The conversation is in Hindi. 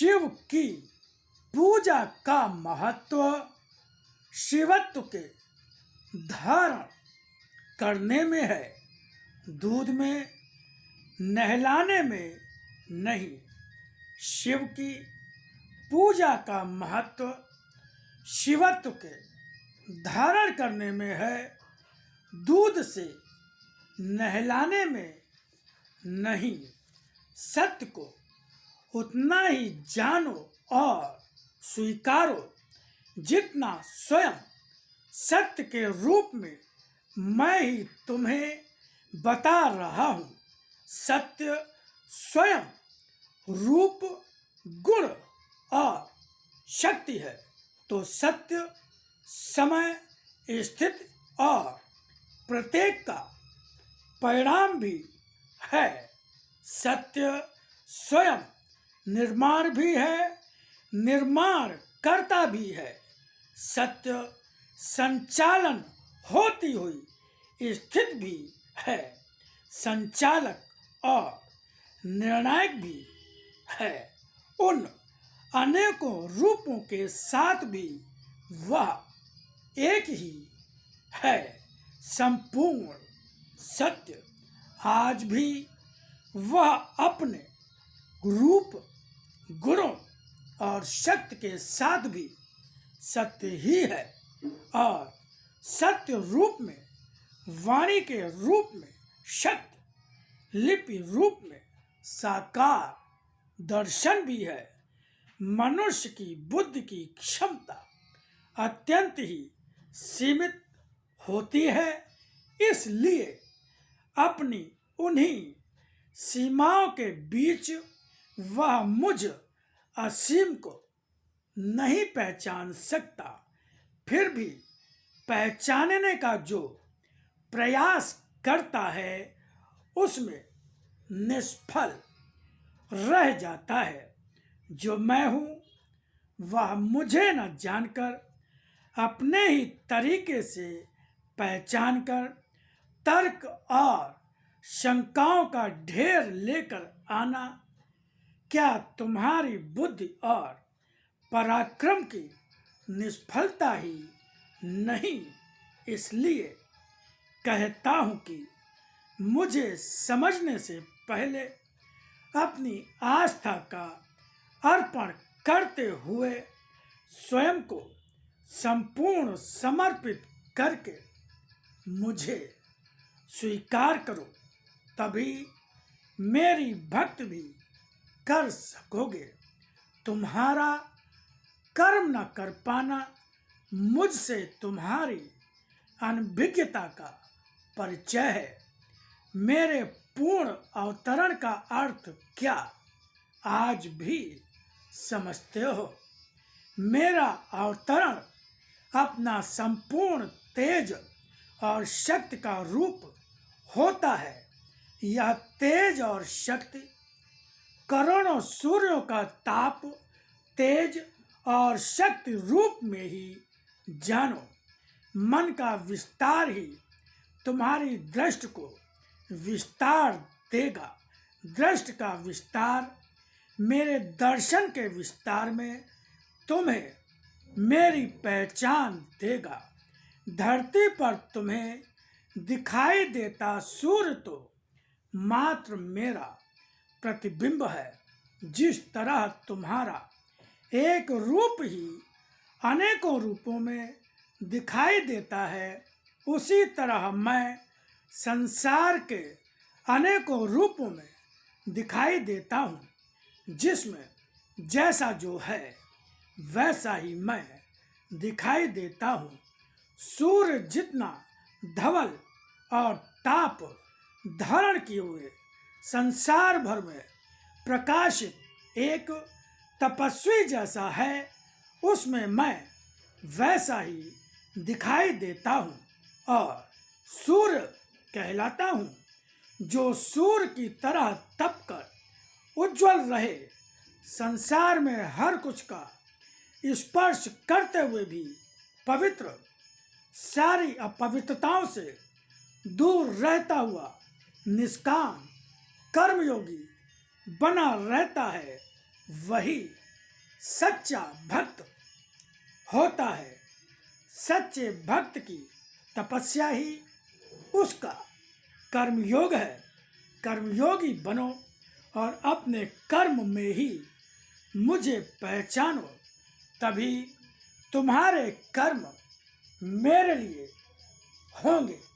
शिव की पूजा का महत्व शिवत्व के धारण करने में है, दूध में नहलाने में नहीं। शिव की पूजा का महत्व शिवत्व के धारण करने में है, दूध से नहलाने में नहीं। सत्य को उतना ही जानो और स्वीकारो जितना स्वयं सत्य के रूप में मैं ही तुम्हें बता रहा हूँ। सत्य स्वयं रूप, गुण और शक्ति है, तो सत्य समय, स्थिति और प्रत्येक का परिणाम भी है। सत्य स्वयं निर्माण भी है, निर्माण करता भी है। सत्य संचालन होती हुई स्थिति भी है, संचालक और निर्णायक भी है। उन अनेकों रूपों के साथ भी वह एक ही है। संपूर्ण सत्य आज भी वह अपने रूप, गुणों और शक्ति के साथ भी सत्य ही है, और सत्य रूप में, वाणी के रूप में शक्ति, लिपि रूप में साकार दर्शन भी है। मनुष्य की बुद्धि की क्षमता अत्यंत ही सीमित होती है, इसलिए अपनी उन्हीं सीमाओं के बीच वह मुझ असीम को नहीं पहचान सकता। फिर भी पहचानने का जो प्रयास करता है उसमें निष्फल रह जाता है। जो मैं हूँ वह मुझे न जानकर अपने ही तरीके से पहचान कर तर्क और शंकाओं का ढेर लेकर आना क्या तुम्हारी बुद्धि और पराक्रम की निष्फलता ही नहीं? इसलिए कहता हूँ कि मुझे समझने से पहले अपनी आस्था का अर्पण करते हुए स्वयं को संपूर्ण समर्पित करके मुझे स्वीकार करो, तभी मेरी भक्ति भी कर सकोगे। तुम्हारा कर्म न कर पाना मुझसे तुम्हारी अनभिज्ञता का परिचय है। मेरे पूर्ण अवतरण का अर्थ क्या आज भी समझते हो? मेरा अवतरण अपना संपूर्ण तेज और शक्ति का रूप होता है। यह तेज और शक्ति करोड़ों सूर्यों का ताप, तेज और शक्ति रूप में ही जानो। मन का विस्तार ही तुम्हारी दृष्टि को विस्तार देगा। दृष्टि का विस्तार मेरे दर्शन के विस्तार में तुम्हें मेरी पहचान देगा। धरती पर तुम्हें दिखाई देता सूर्य तो मात्र मेरा प्रतिबिंब है। जिस तरह तुम्हारा एक रूप ही अनेकों रूपों में दिखाई देता है, उसी तरह मैं संसार के अनेकों रूपों में दिखाई देता हूँ। जिसमें जैसा जो है वैसा ही मैं दिखाई देता हूँ। सूर्य जितना धवल और ताप धारण किए हुए संसार भर में प्रकाशित एक तपस्वी जैसा है, उसमें मैं वैसा ही दिखाई देता हूँ और सूर्य कहलाता हूँ। जो सूर्य की तरह तप कर उज्जवल रहे, संसार में हर कुछ का स्पर्श करते हुए भी पवित्र, सारी अपवित्रताओं से दूर रहता हुआ निष्काम कर्मयोगी बना रहता है, वही सच्चा भक्त होता है। सच्चे भक्त की तपस्या ही उसका कर्मयोग है। कर्मयोगी बनो और अपने कर्म में ही मुझे पहचानो, तभी तुम्हारे कर्म मेरे लिए होंगे